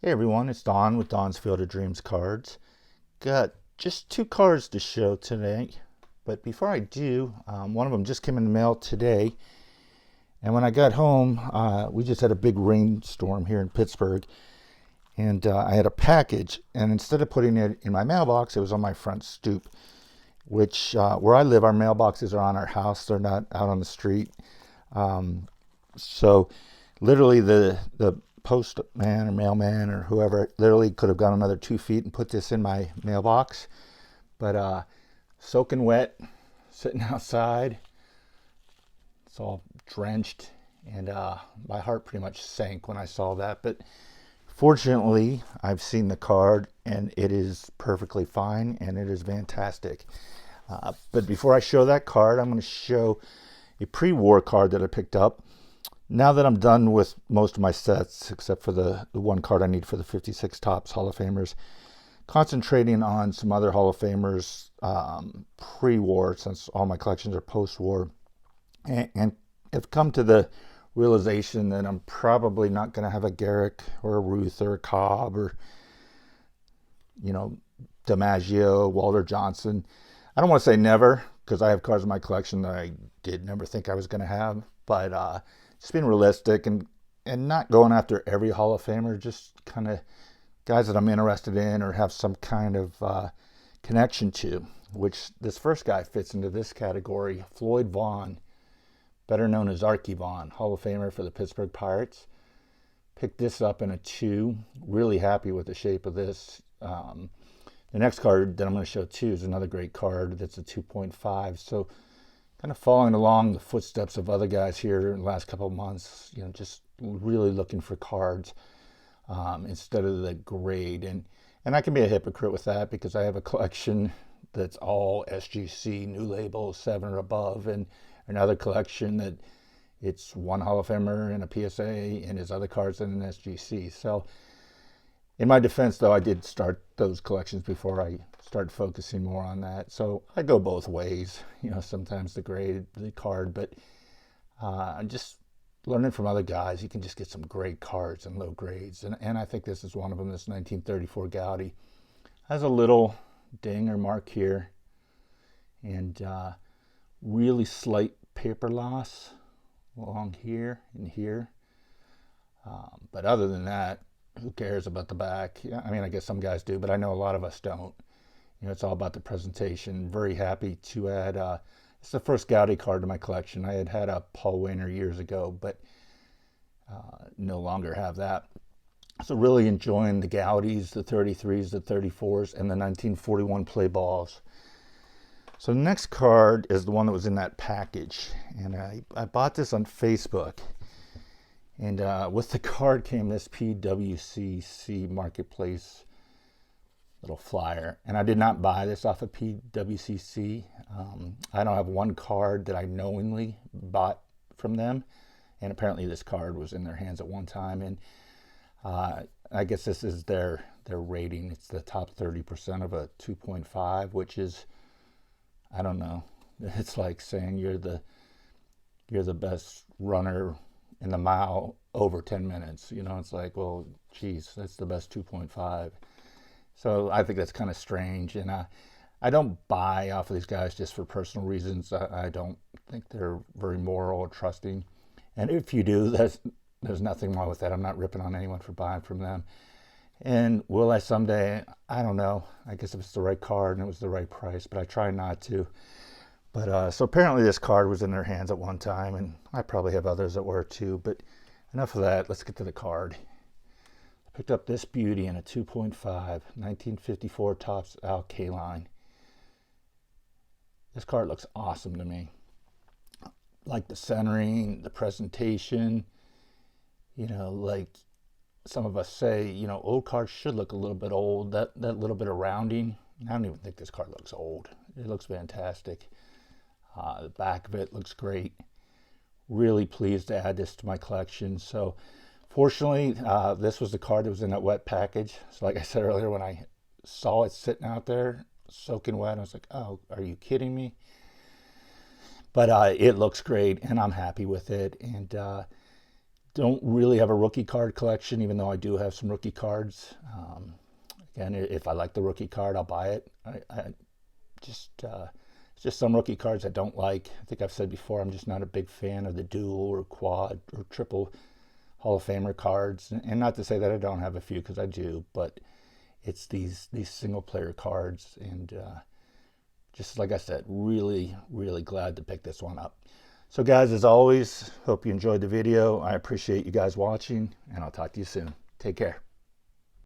Hey everyone, it's Don with Don's Field of Dreams cards. Got just two cards to show today, but before I do, one of them just came in the mail today. And when I got home, we just had a big rainstorm here in Pittsburgh, and I had a package. And instead of putting it in my mailbox, it was on my front stoop, which where I live, our mailboxes are on our house; they're not out on the street. So literally the postman or mailman or whoever literally could have gone another 2 feet and put this in my mailbox. But soaking wet, sitting outside, it's all drenched, and my heart pretty much sank when I saw that. But fortunately, I've seen the card and it is perfectly fine and it is fantastic. But before I show that card, I'm going to show a pre-war card that I picked up. Now that I'm done with most of my sets, except for the one card I need for the 56 Topps Hall of Famers, concentrating on some other Hall of Famers pre-war, since all my collections are post-war, and have come to the realization that I'm probably not going to have a Garrick or a Ruth or a Cobb or, DiMaggio, Walter Johnson. I don't want to say never, because I have cards in my collection that I did never think I was going to have, but just being realistic and not going after every Hall of Famer, just kind of guys that I'm interested in or have some kind of connection to, which this first guy fits into this category. Floyd Vaughn, better known as Arky Vaughn, Hall of Famer for the Pittsburgh Pirates. Picked this up in a 2. Really happy with the shape of this. The next card that I'm going to show too is another great card that's a 2.5. So kind of following along the footsteps of other guys here in the last couple of months, just really looking for cards instead of the grade. And I can be a hypocrite with that because I have a collection that's all SGC, new label, 7 or above, and another collection that it's one Hall of Famer and a PSA and his other cards in an SGC. So in my defense, though, I did start those collections before I started focusing more on that. So I go both ways, sometimes the grade, the card, but just learning from other guys, you can just get some great cards and low grades. And I think this is one of them, this 1934 Gaudy. Has a little ding or mark here and really slight paper loss along here and here. But other than that, who cares about the back? Yeah, I mean, I guess some guys do, but I know a lot of us don't. It's all about the presentation. Very happy to add, it's the first Gaudy card to my collection. I had a Paul Wainer years ago, but no longer have that. So really enjoying the Gaudys, the 33s, the 34s, and the 1941 play balls. So the next card is the one that was in that package. And I bought this on Facebook. And with the card came this PWCC Marketplace little flyer. And I did not buy this off of PWCC. I don't have one card that I knowingly bought from them. And apparently this card was in their hands at one time. And I guess this is their rating. It's the top 30% of a 2.5, which is, I don't know. It's like saying you're the best runner in the mile over 10 minutes. It's like, well, geez, that's the best 2.5. So I think that's kind of strange. And I don't buy off of these guys just for personal reasons. I don't think they're very moral or trusting. And if you do, there's nothing wrong with that. I'm not ripping on anyone for buying from them. And will I someday? I don't know. I guess if it's the right card and it was the right price, but I try not to. But so apparently this card was in their hands at one time, and I probably have others that were too. But enough of that. Let's get to the card. I picked up this beauty in a 2.5, 1954 Topps Al Kaline. This card looks awesome to me. Like the centering, the presentation. Like some of us say, old cards should look a little bit old. That little bit of rounding. I don't even think this card looks old. It looks fantastic. The back of it looks great. Really pleased to add this to my collection. So fortunately, this was the card that was in that wet package. So like I said earlier, when I saw it sitting out there soaking wet, I was like, oh, are you kidding me? But it looks great and I'm happy with it. And Don't really have a rookie card collection, even though I do have some rookie cards. Again, if I like the rookie card, I'll buy it. I just it's just some rookie cards I don't like. I think I've said before, I'm just not a big fan of the dual or quad or triple Hall of Famer cards. And not to say that I don't have a few, because I do, but it's these single player cards. And just like I said, really, really glad to pick this one up. So guys, as always, hope you enjoyed the video. I appreciate you guys watching, and I'll talk to you soon. Take care.